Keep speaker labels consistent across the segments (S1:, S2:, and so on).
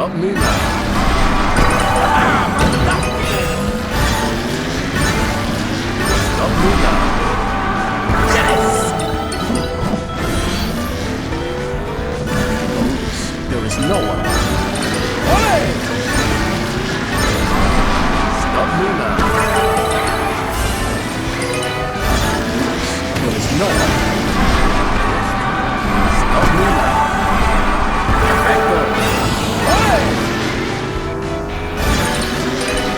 S1: Stop me now. Stop me now. There is no one. Stop me now. There is no one. Stop me now. Perfecto.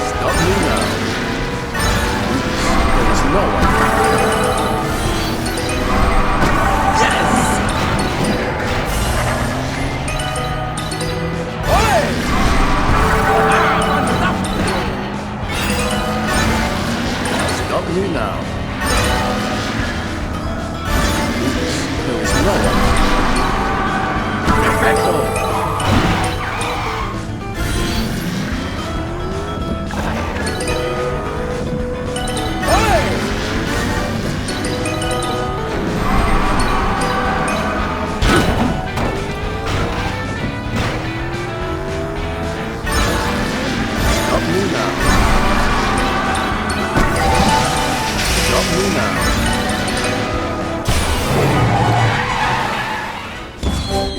S1: Stop me now. There is no one. Stop me now. There is no one. Perfecto. Stop me now. Stop me now.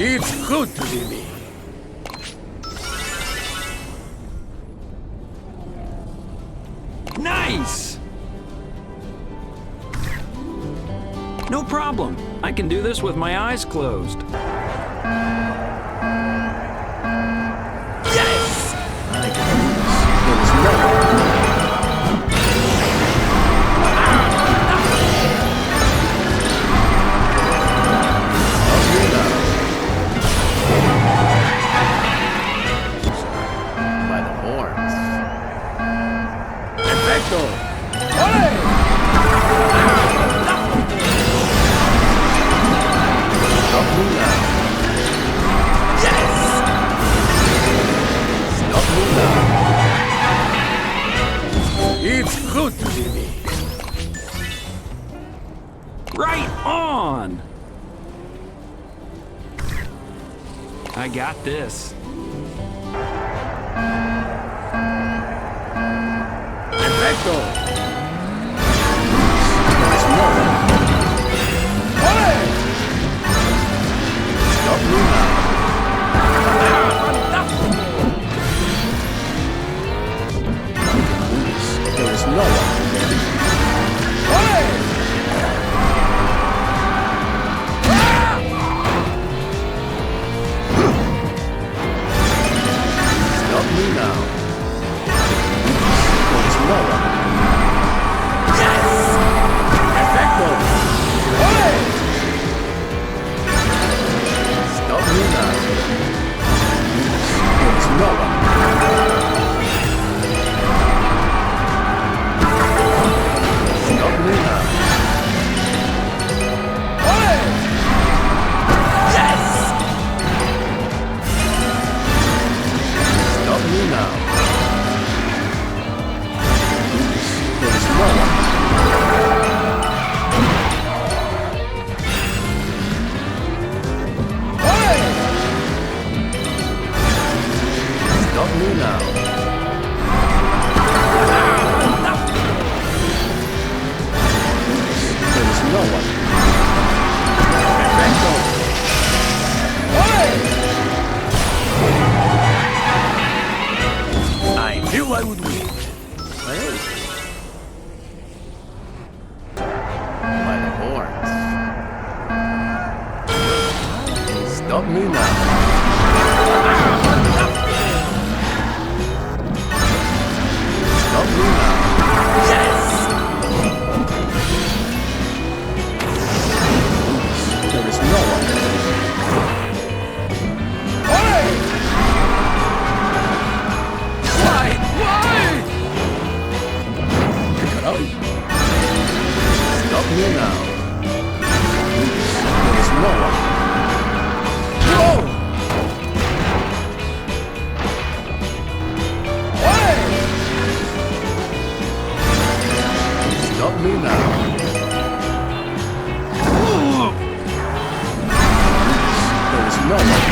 S1: It's good to be me.
S2: Nice! No problem. I can do this with my eyes closed.
S1: Yes! I can do this. There is no one. Stop me now. By the horns. Perfecto. Stop me now. Yes! Stop me now. It's good to be me.
S2: Right on! I got this.
S1: Perfecto. There is no one. Stop me now. There is no one. Stop me now. There is no one. Yes! Perfecto. Stop me now. There is no one. Stop me now. Yes! Stop me now. There is no one. Stop me now. There is no one. Perfecto. I knew I would win. Hey. By the horns. Stop me now. Stop me now. Yes! There is no one. Why? Stop me now. There is no one. Whoa! Stop me now. There is no one.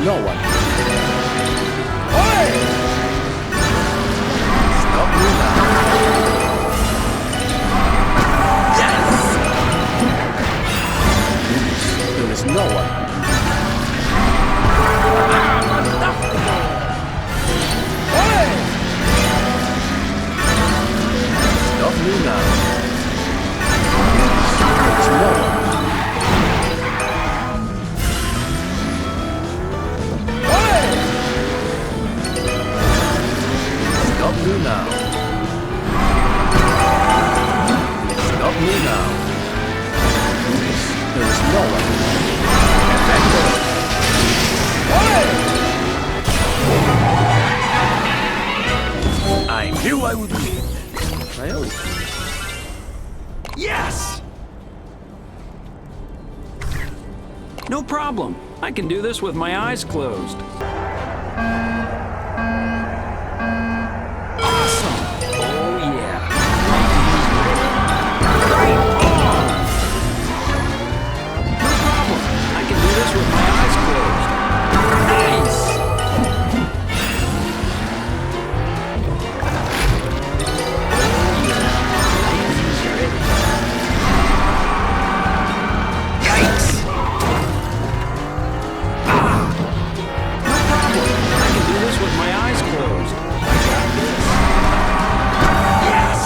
S1: no one. Oi! Stop me now. There is no one. Oi! Stop me now. There is no one. Stop me now. Stop me now. There is no one. I knew I would win. Really?
S2: Yes! No problem. I can do this with my eyes closed. Awesome! Oh yeah! Right on! No problem. I can do this with my eyes closed. Nice! Yikes! No problem. I can do this with my eyes closed. I got this. Yes!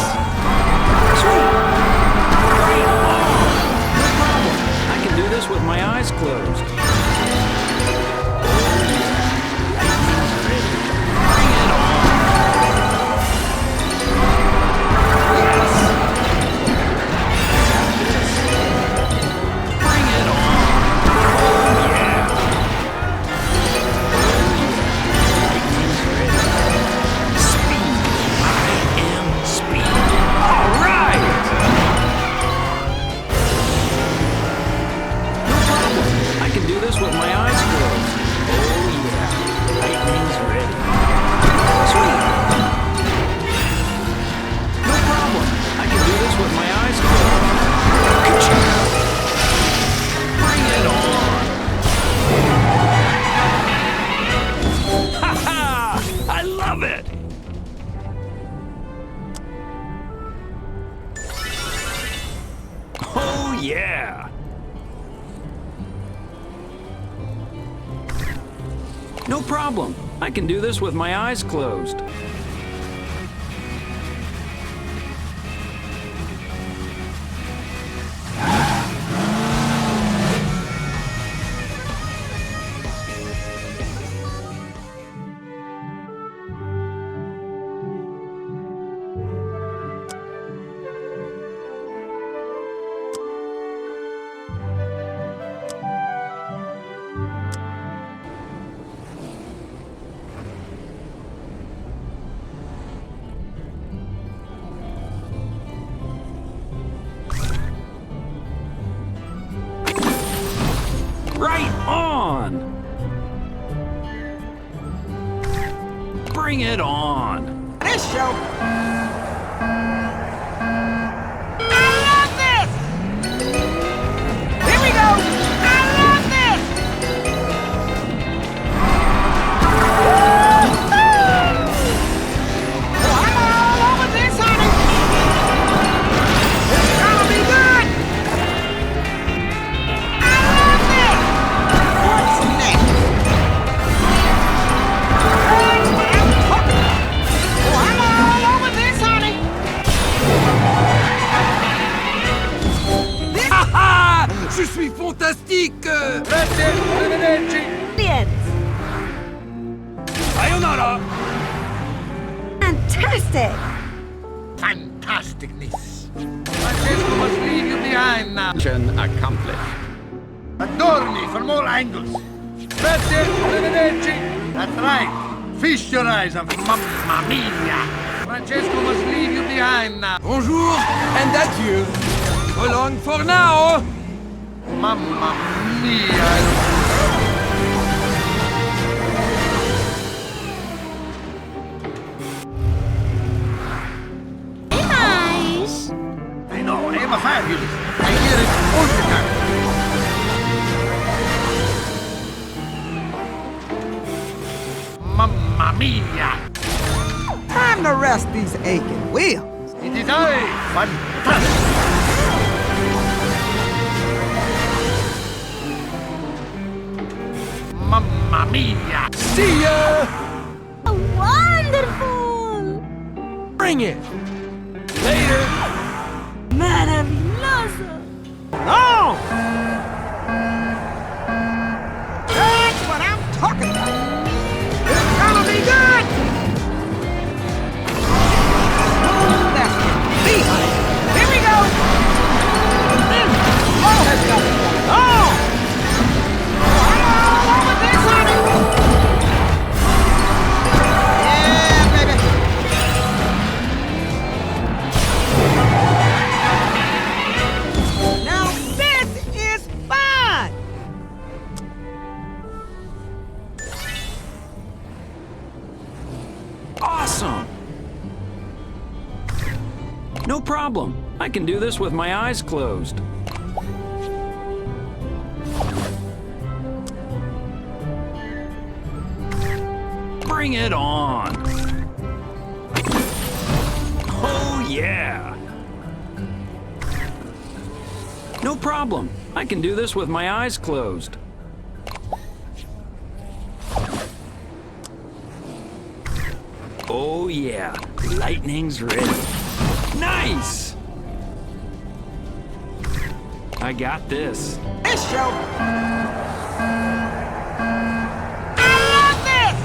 S2: Sweet! Right on! No problem. I can do this with my eyes closed. Oh yeah! Lightning's ready. Bring it on! Yes! I got this. Bring it on! Oh yeah! Lightning's ready. Speed! I am speed! All right! No problem. I can do this with my eyes closed. Oh yeah! Lightning's ready. Sweet! No problem. I can do this with my eyes closed. Ka-chow! Bring it on! Ha ha! I love it! Oh yeah! No problem. I can do this with my eyes closed. Right on! Bring it on!
S3: This show. I love this! Here we go! I love this! Woo-hoo! Oh, I'm all over this, honey! It's gonna be good! I love this! What's next? Oh, I'm all over this, honey!
S1: Haha! Je suis fantastique!
S3: Brilliant!
S1: Sayonara!
S3: Fantastic!
S4: Fantasticness. Francesco must leave you behind now.
S1: Mission accomplished.
S4: Adore me from all angles. Grazie, arrivederci. That's right. Feast your eyes on Mamma Mia. Francesco must leave you behind now.
S1: Bonjour and adieu. So long for now.
S4: Mamma Mia.
S3: Nice!
S4: I know, I am a fabulous. I hear it all the time. mia!
S3: Time to rest these aching wheels.
S4: It is I, fantastic! Mamma mia!
S1: See ya!
S5: Wonderful!
S1: Bring it! Later!
S5: Maravilloso!
S3: Oh! That's what I'm talking about. It's gonna be good. That's it. See, honey. Here we go. Oh, has got it. Oh! I'm all over this, honey. Yeah, baby. Now this is fun.
S2: Awesome! No problem. I can do this with my eyes closed. Bring it on! Oh, yeah! No problem. I can do this with my eyes closed. Oh, yeah. Lightning's ready. Nice! I got this.
S3: This show. I love this.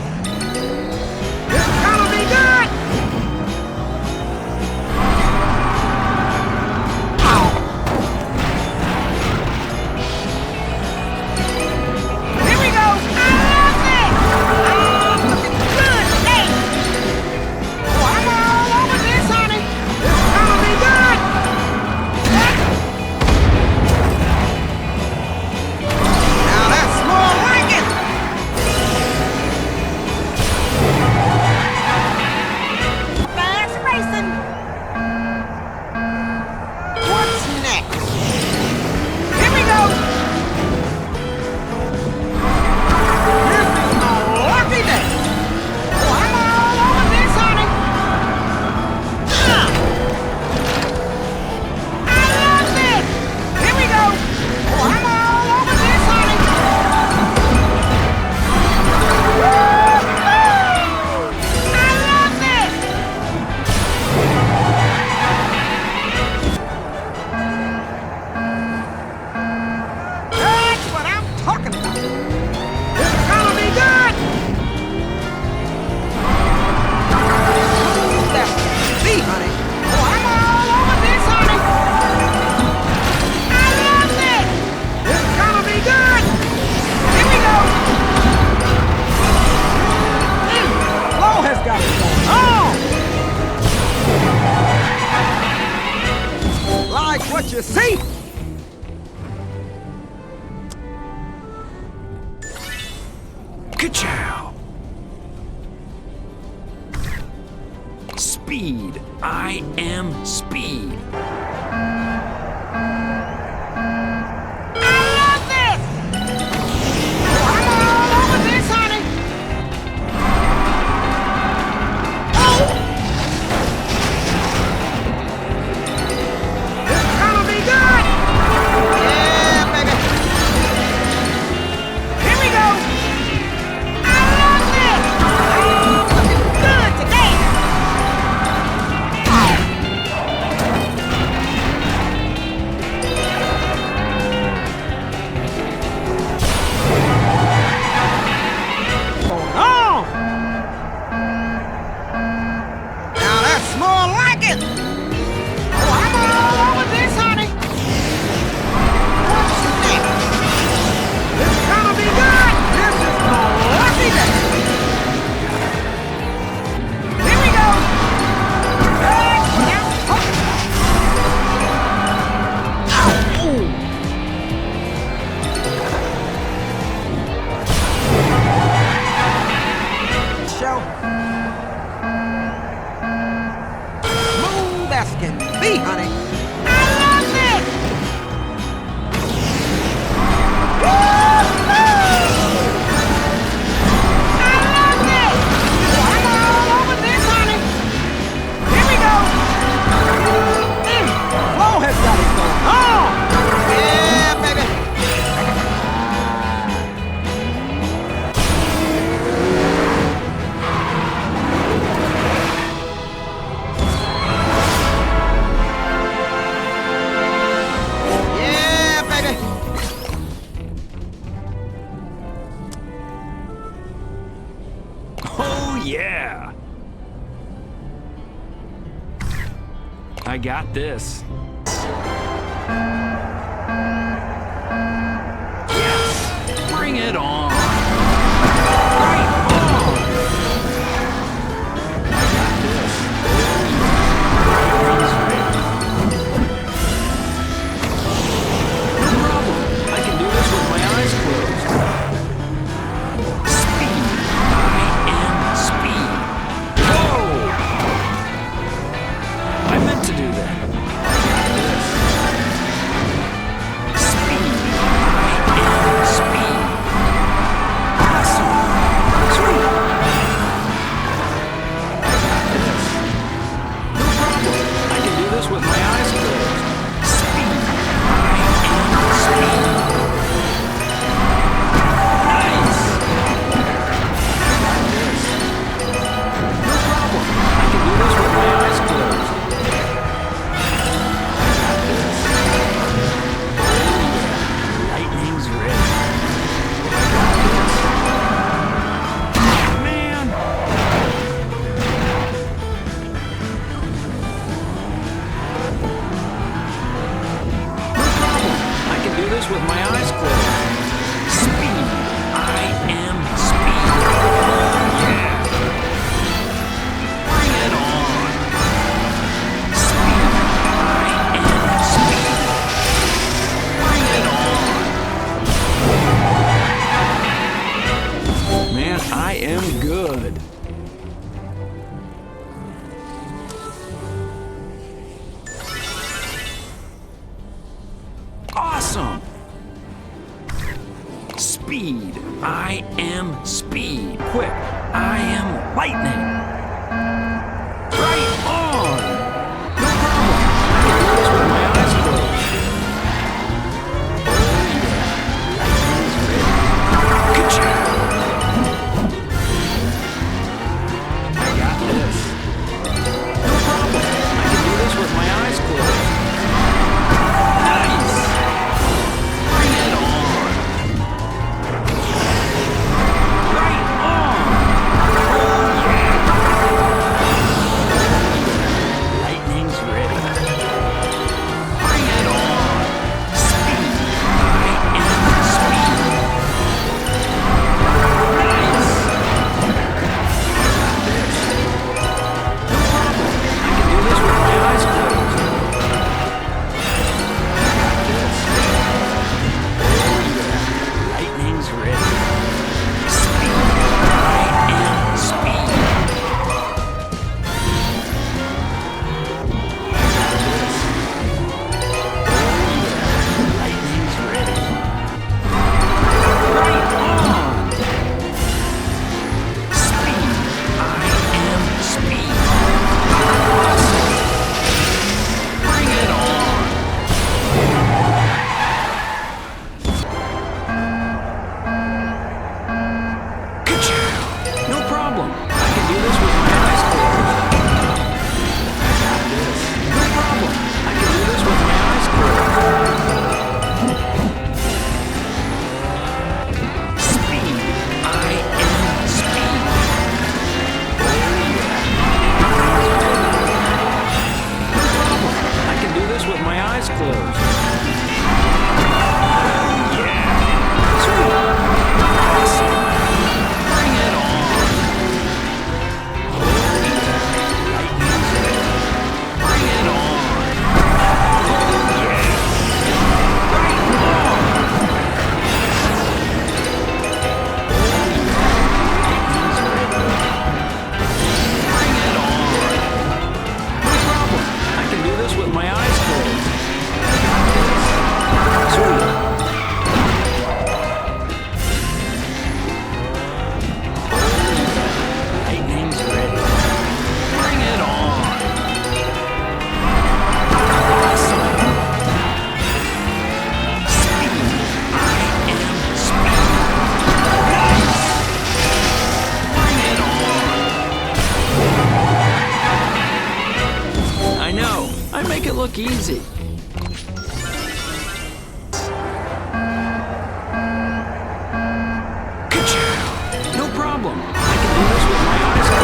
S3: It's gonna be good. Oh. Here we go. I love this. Oh, looking good today. Oh, I'm all over this, honey. It's gonna be good. Now that's more like it. Fast racing. What's next? Here we go. This is my lucky day. Oh, I'm all over this, honey. I love this. Here we go. Oh, I'm all over this, honey. I love this. That's what I'm talking about. It's gonna be good. That's me, honey. Oh, I'm all over this, honey. I love this. It's gonna be good. Here we go. Flo has got it going on. Like what you see.
S2: Ka-chow! Speed. I am speed.
S3: I love this. Oh, I'm all over this, honey. Oh! It's gonna be good. Yeah, baby. Here we go. I love this. Oh, looking good today. Oh.
S2: yeah! I got this. Yes! Bring it on! Right on! I got this. Everything's ready. No problem. I can do this with my eyes closed. Speed. I am speed. Whoa! I meant to do that. I got this. Speed. I am speed. Awesome. Sweet. I got this. No problem. I can do this with my eyes closed. Speed. I am speed. Nice. I got this. No problem. I can do this with my eyes closed. Lightning's ready. Man! No problem. I can do this with my eyes closed. Speed. I am speed. Yeah. Bring it on. Speed. I am speed. Bring it on. Man, I am good. Awesome. Speed. I am speed. Quick. I am lightning. Right on. No problem. I can do this with my eyes closed. Lightning's ready. Ka-chow. I got this. No problem. I can do this with my eyes closed. Nice. Bring it on. Right on. Oh yeah. Lightning's ready. Bring it on. Speed. I am speed. Nice. I got this. No problem. I can do this with my eyes closed. I got this. Oh yeah. Lightning's ready. Speed. I am speed. I got this. Oh yeah. Lightning's ready. Right on. Speed. I am speed. Awesome. Bring it on. Ka-chow. No problem. I can do this with my eyes closed. I got this. No problem. I can do this with my eyes closed. Speed. I am speed. Oh yeah. No problem. I can do this with my eyes closed. Yeah. Sweet. Awesome. Bring it on. Oh yeah. Lightning's ready. Bring it on. Oh yeah. Right on. Oh yeah. Lightning's ready. Bring it on. No problem. I can do this with my eyes closed. I got this. Sweet. Lightning's ready. Bring it on. Awesome. Speed. I am speed. Nice. Bring it on. I know. I make it look easy. Ka-chow. No problem. I can do this with my eyes closed.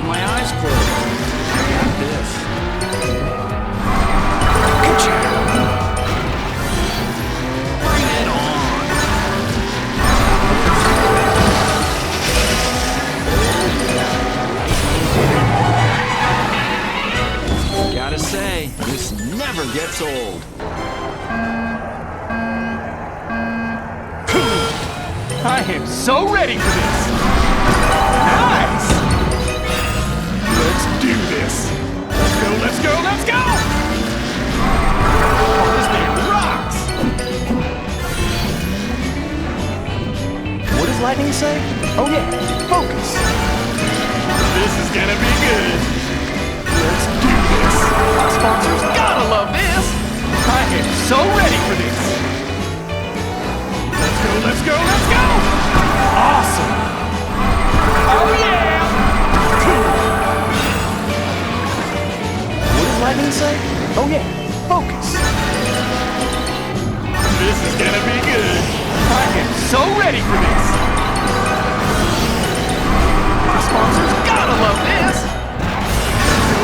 S2: my eyes closed. I got this. Bring it on. Gotta say, this never gets old. I am so ready for this! Nice! Let's do this! Let's go, let's go, let's go! Oh, this thing rocks! What does lightning say? Oh yeah, focus! This is gonna be good! Let's do this! Our sponsors gotta love this! I am so ready for this! Let's go, let's go! Awesome! Oh yeah! What does lightning say? Oh yeah, focus! This is gonna be good! I am so ready for this! Our sponsors gotta love this!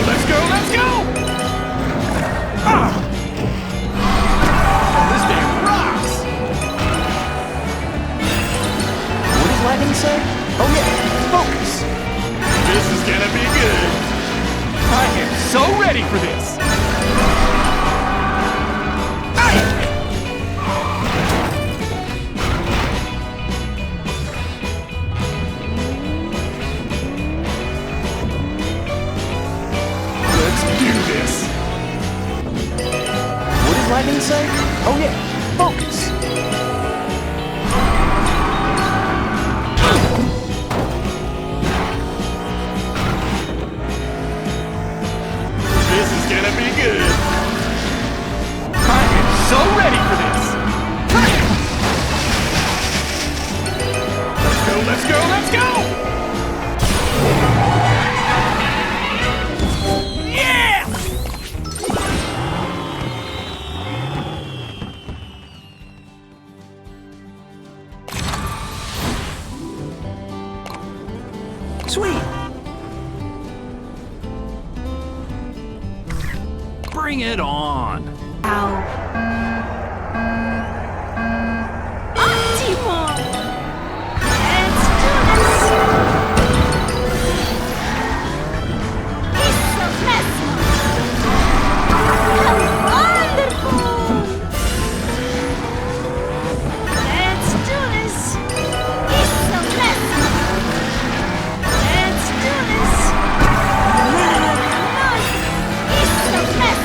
S2: Let's go, let's go! Ah! This thing rocks! Lightning say? Oh yeah, focus! This is gonna be good! I am so ready for this! Let's do this! What does lightning say? Oh yeah, focus! Gonna be good. I am so ready for this. Let's go, let's go, let's go! Yeah! Sweet. Bring it on!
S3: Ow. Ottimo! Let's do this! It's a mess! Wonderful! Let's do this! It's a mess! Let's do this! No! It's a mess!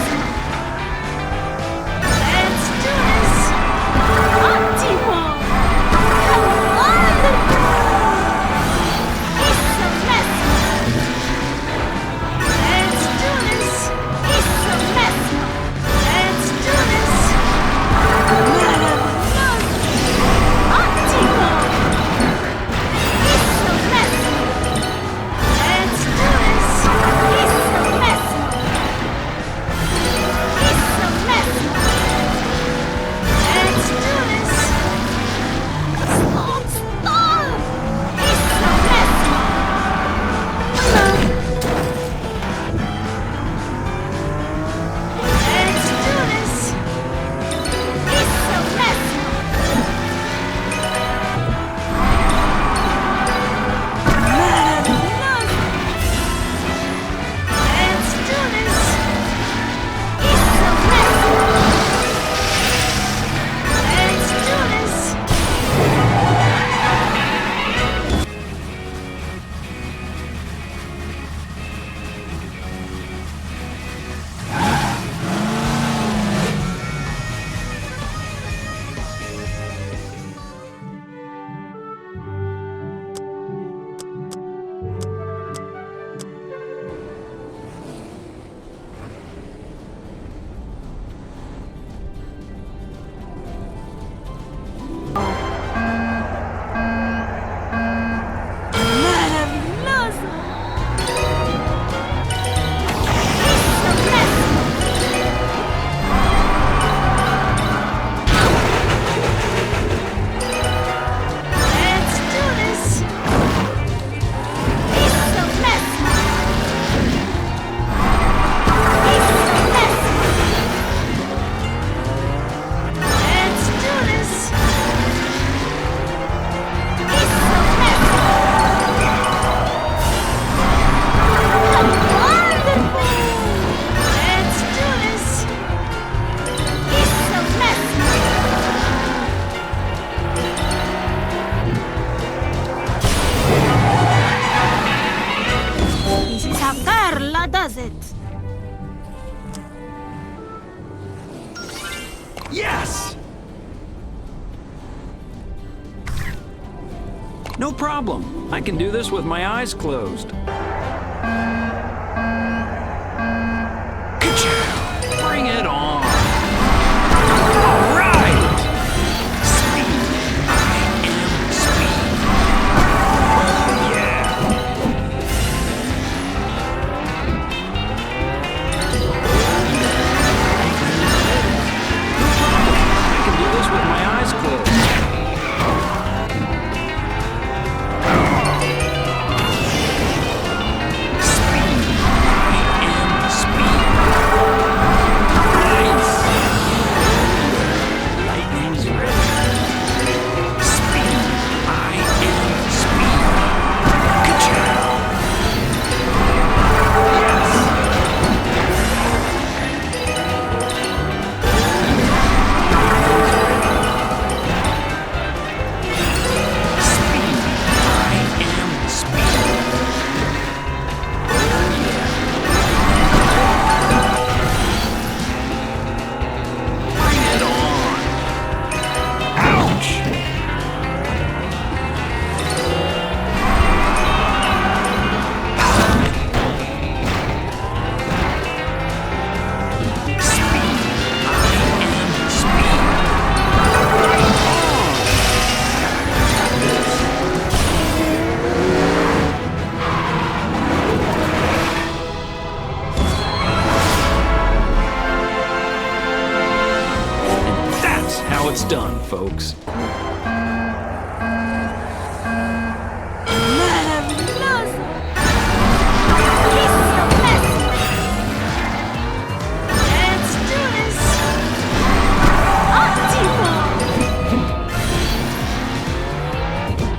S2: No problem. I can do this with my eyes closed. Ka-chow! Bring it on! All right! Speed! I am speed! Oh, yeah! I can do this with my eyes closed. It's done, folks.
S5: Maravilloso! Isso mesmo! Let's do this! Ótimo!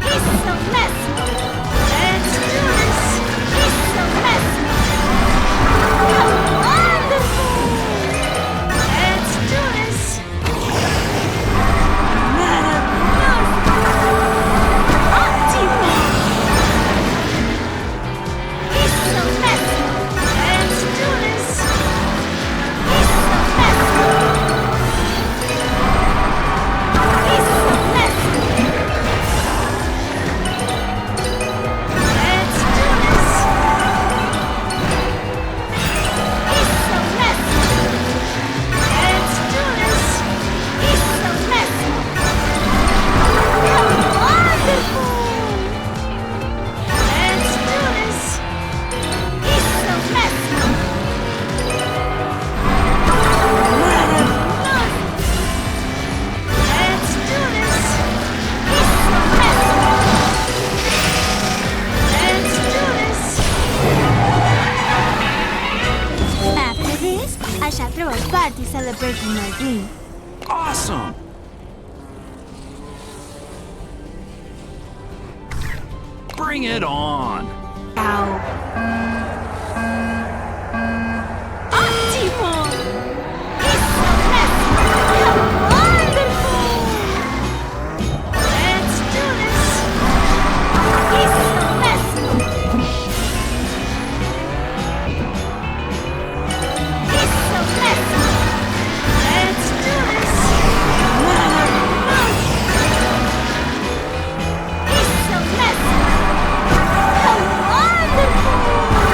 S5: Isso mesmo! Let's do this! Isso mesmo! Wonderful! Let's do this! I shall throw a party celebrating my dream.
S2: Awesome! Bring it on!
S5: Ótimo! Isso mesmo! Wonderful! Let's do this! Isso mesmo! Isso mesmo! Let's do this! Isso mesmo! Wonderful!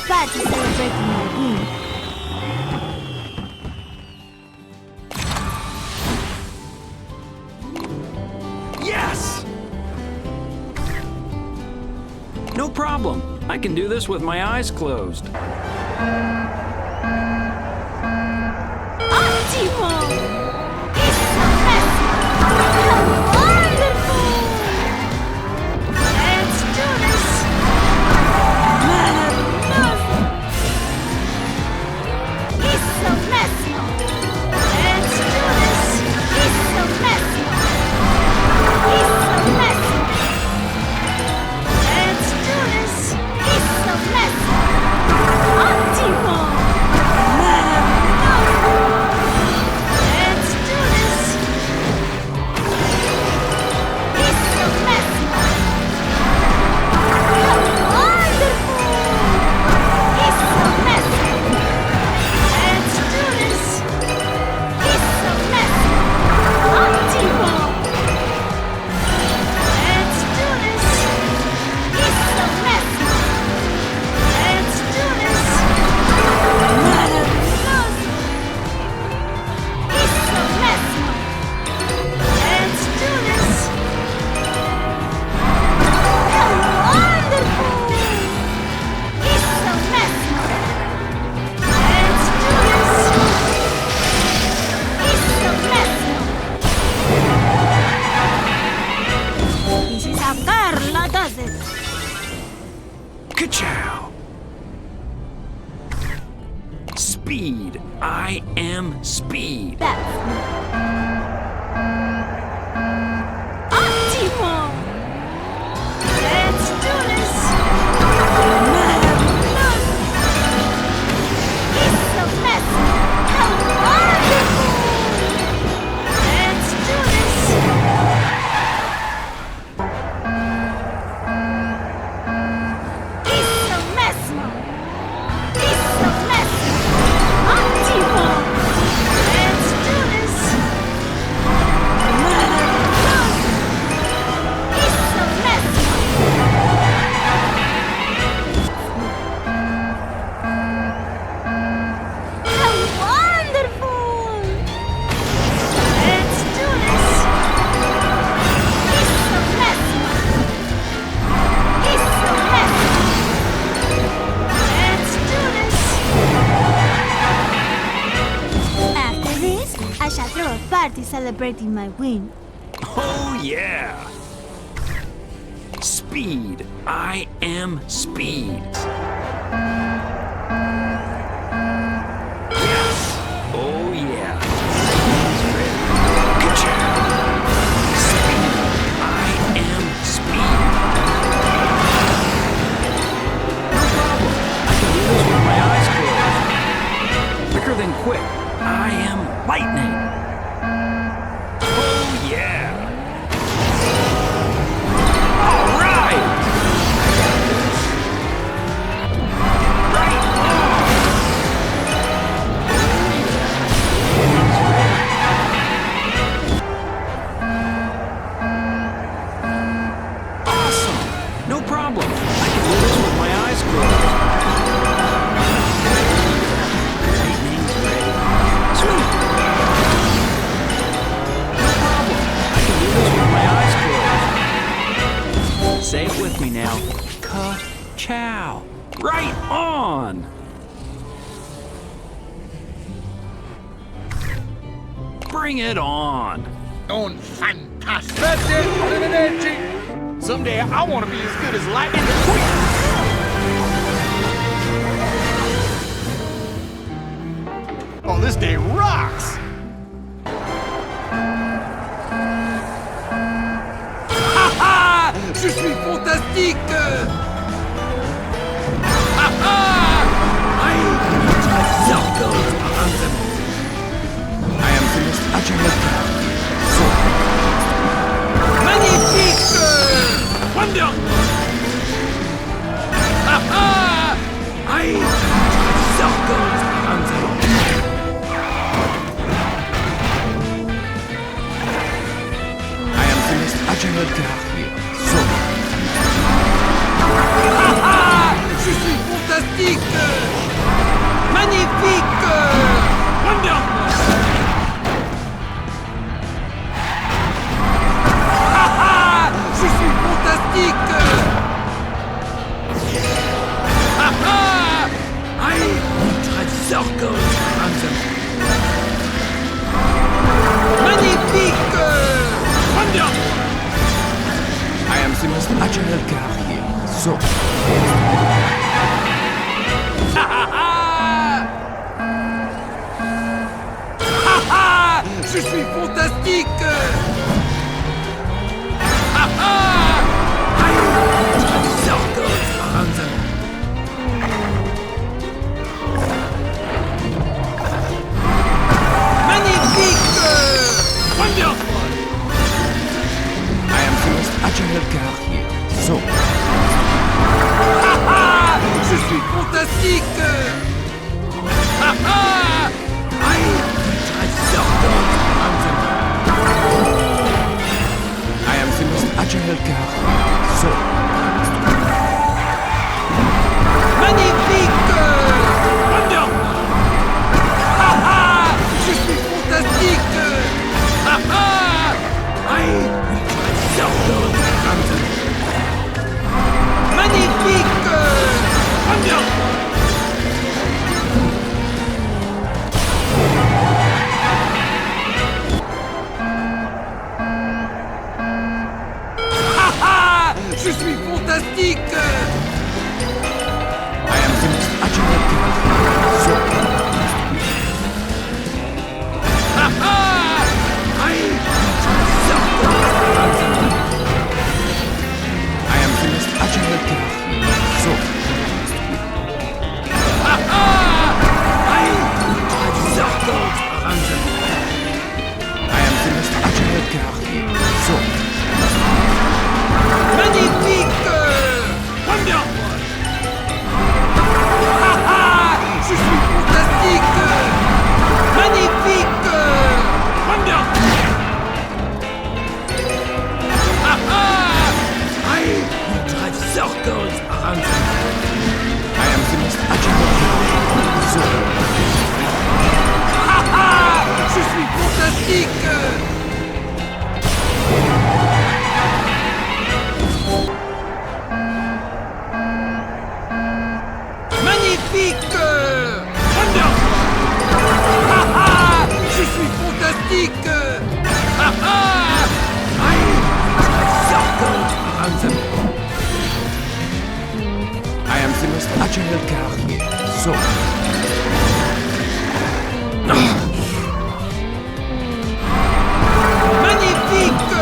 S5: party celebrating my win.
S2: Yes! No problem. I can do this with my eyes closed.
S5: Ottimo! It's so fast! How wonderful! Let's do this! Maravilloso! It's so messy! Let's do this! It's so messy! It's so messy! Let's do this! It's so messy! Ottimo! Maravilloso! Let's do this! It's so messy! How wonderful! It's so messy! Let's do this! It's so messy! Ottimo! Let's do this! It's so messy! Let's do this! Maravilloso! It's so messy! Let's do this! How wonderful! It's so messy! Let's do this! It's so messy! This is how Carla does it!
S2: Ka-chow! Speed. I am speed.
S5: That's me. Ottimo! Let's do this! Maravilloso! It's so messy! How wonderful! Let's do this! It's so messy! It's so messy! Ottimo! Let's do this! Maravilloso! It's so messy! How wonderful! Let's do this! It's so messy! It's so messy! Let's do this! After this, I shall throw a party celebrating my win.
S2: Oh, yeah! Speed. I am speed. Yes! Oh, yeah. Ka-chow! Speed. I am speed. No problem. I can do this with my eyes closed. Quicker than quick. I am lightning. Oh, yeah. All right. Right on. Awesome. No problem. I can do this with my eyes closed. Lightning's ready. Sweet. No problem. I can do this with my eyes closed. Say it with me now. Ka-chow. Right on. Bring it on.
S4: Un fantastico. Grazie, arrivederci.
S1: Someday I want to be as good as Lightning McQueen. Oh, this day rocks! Ha ha! Je suis fantastique! Ha ha! I self-goes I am finished. Magnifique! Wonder! Ha ha! I self-goes I am finished. Agile Car here. So. Ha ha! Je suis fantastique!
S2: fantastique! Magnifique! Wonderful! Je suis fantastique! I ultra circles around them. Magnifique! Wonderful! I am the most agile car here, so... Je suis fantastique! Magnifique! Wonderful! I am the most agile car here, so... Je suis fantastique! I circles around them. I am the most agile car here, so... Magnifique! Wonderful! Je suis fantastique! I circles around them. Magnifique! Wonderful! Je suis fantastique! I am the most agile car. So... I am the most agile car. So... circles around them. I am the most agile car here. So... Magnifique! Wonderful! Je suis fantastique! Magnifique! Wonderful! I will drive circles around them. I am the most agile car. So... Je suis fantastique! Magnifique! Wonderful! Je suis fantastique! I circles around them. I am the most agile car here, so... Magnifique!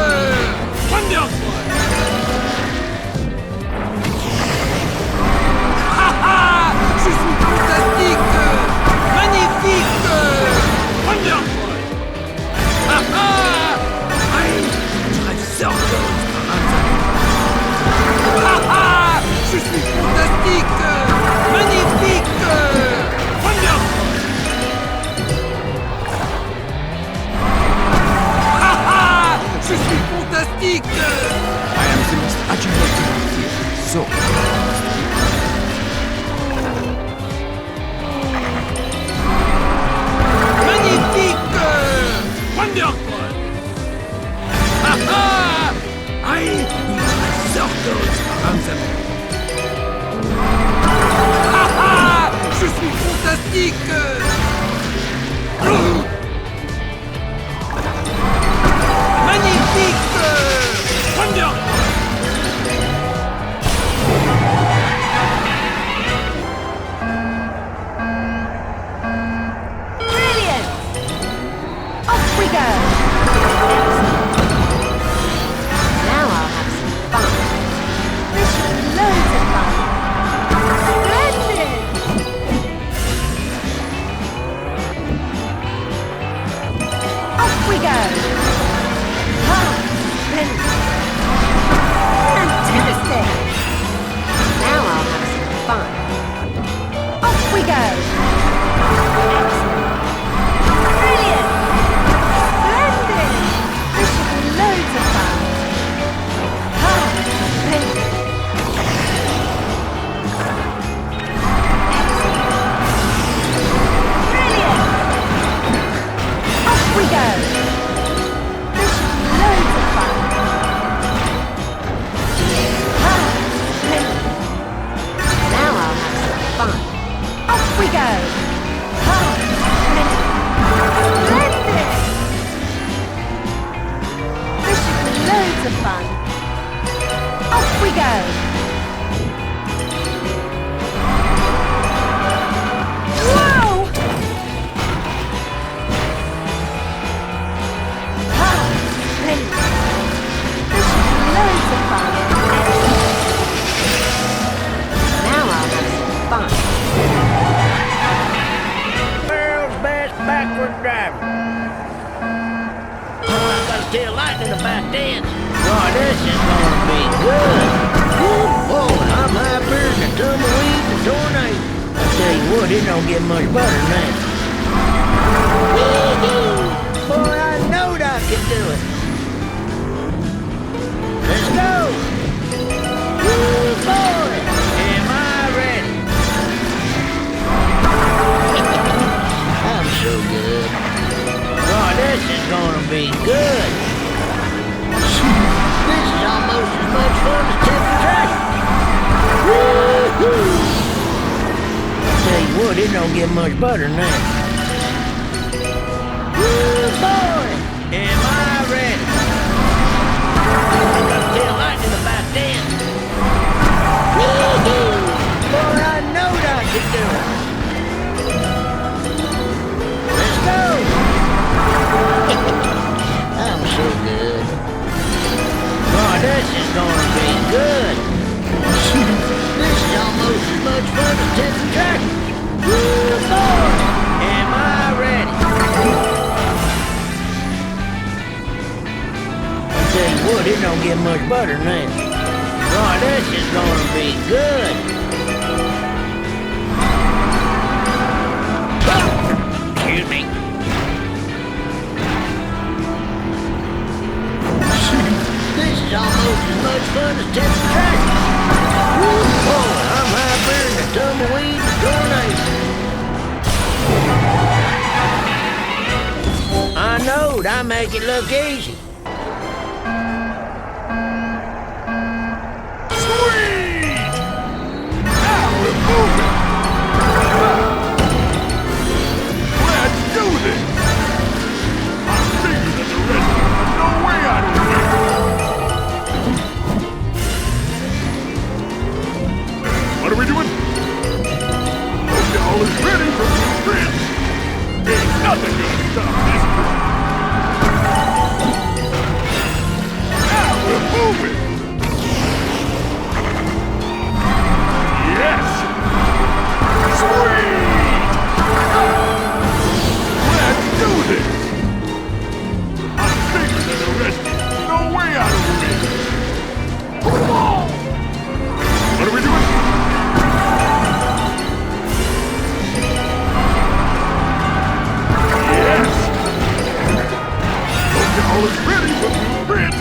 S2: Wonderful! Je suis fantastique! Magnifique! Wonderful! I drive circles around them. Je suis fantastique! Magnifique! Wonderful! Je suis fantastique! I am the most agile car here, so... Magnifique! Wonderful! I will drive circles around them. Je suis fantastique! Magnifique! Wonderful!
S5: Brilliant! Off we go! go. Whoa! Ah, splendid. This should be loads of fun. Now I'll have some fun.
S2: World's best backward driver. Oh, I got tail lightning about dance. Oh, this is gonna be good. Oh, I'm happier than a tumbleweed and a tornado. I tell you what, it don't get much better than that. Woo-hoo! Boy, I knowed I could do it. Let's go. Woo, boy, am I ready? I'm so good. Oh, this is gonna be good. This is almost as much fun as tipping tractor. Woo-hoo! Tell you what, it don't get much better than that. Woo, boy, am I ready? I got a tail lightning about then. Woo-hoo! Boy, I knowed I could do it. Let's go. I'm so good. Oh, this is gonna be good. This is almost as much fun as tipping tractor. Woo, boy, am I ready? I tell you what, it don't get much better than that. Oh, this is gonna be good. Excuse me. This is almost as much fun as tipping tractor. Woo, boy, I'm happier than a tumbleweed and a tornado. I knowed I make it look easy.
S1: Sweet! Now we're moving! Let's do this! I'm bigger than the rest of them. No way I don't win! What are we doing? Hope y'all is ready for the sprint! Ain't nothing gonna stop this sprint! Now we're moving! Yes! Sweet! Let's do this! I'm bigger than the rest of you. No way I don't win! Come on! What are we doing? Yes! Hope y'all is ready for the sprint!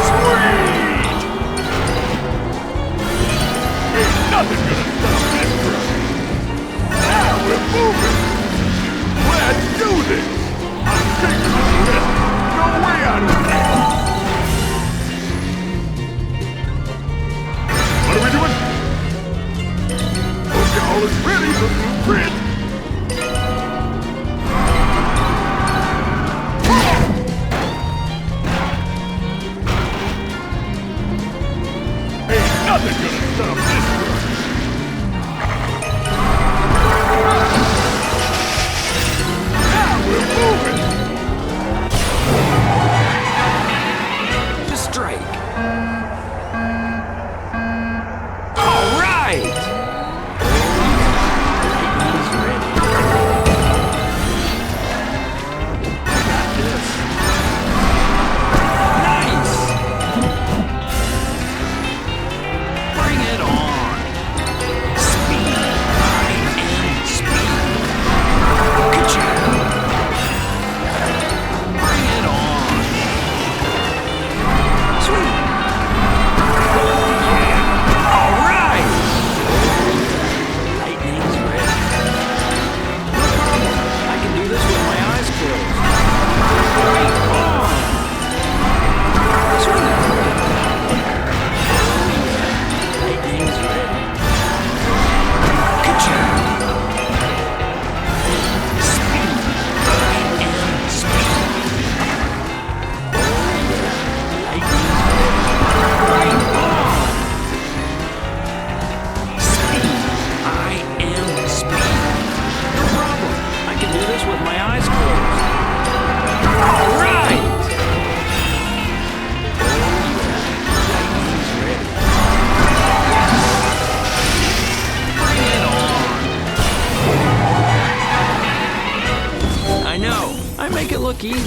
S1: Sweet! Ain't nothing gonna stop this truck! Now we're moving! Let's do this! I'm bigger than the rest! No way I don't win! What are we doing? Hope y'all is ready for the sprint! Ain't nothing gonna stop this truck! Now we're moving!
S2: The strike. All right. He's ready. Got this. Nice. Bring it on. Speed. I am speed. Good job. Bring it on. Sweet.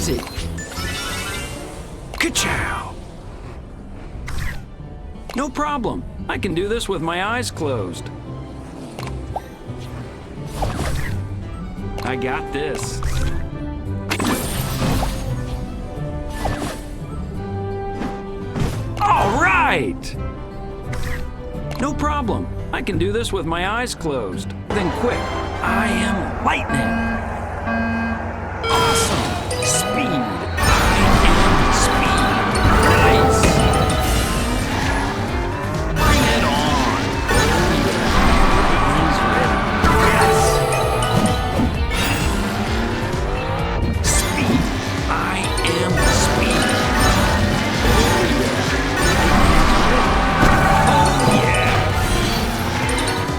S2: easy. Ka-chow! No problem. I can do this with my eyes closed. I got this. All right! No problem. I can do this with my eyes closed. Then quick, I am lightning. Awesome! Speed. I am speed. Nice! Bring it on! He's ready. Yes! Speed. I am speed. Oh yeah!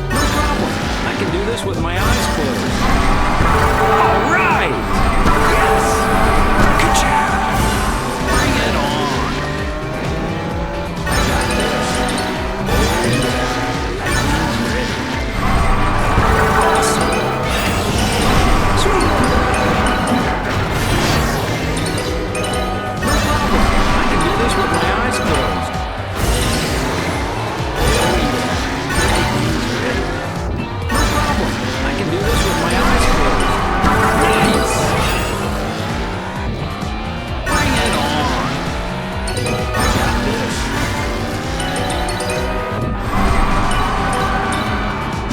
S2: No problem. I can do this with my eyes closed. All right! Yes! Ka-chow! Bring it on! I got this. Oh yeah! Lightning's ready. Awesome! Sweet! No problem. I can do this with my eyes closed. Oh yeah! Lightning's ready. No problem. I can do this with my eyes closed. Nice! Bring it on! I got this.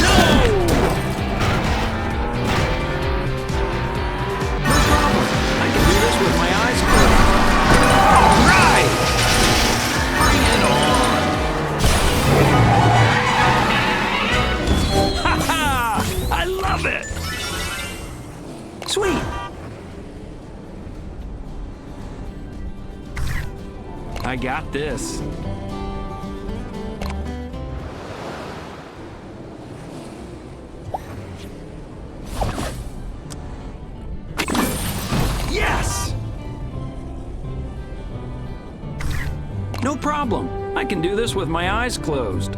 S2: No! No problem. I can do this with my eyes closed. All right! Bring it on! Ha ha! I love it! Sweet! I got this. Yes! No problem. I can do this with my eyes closed.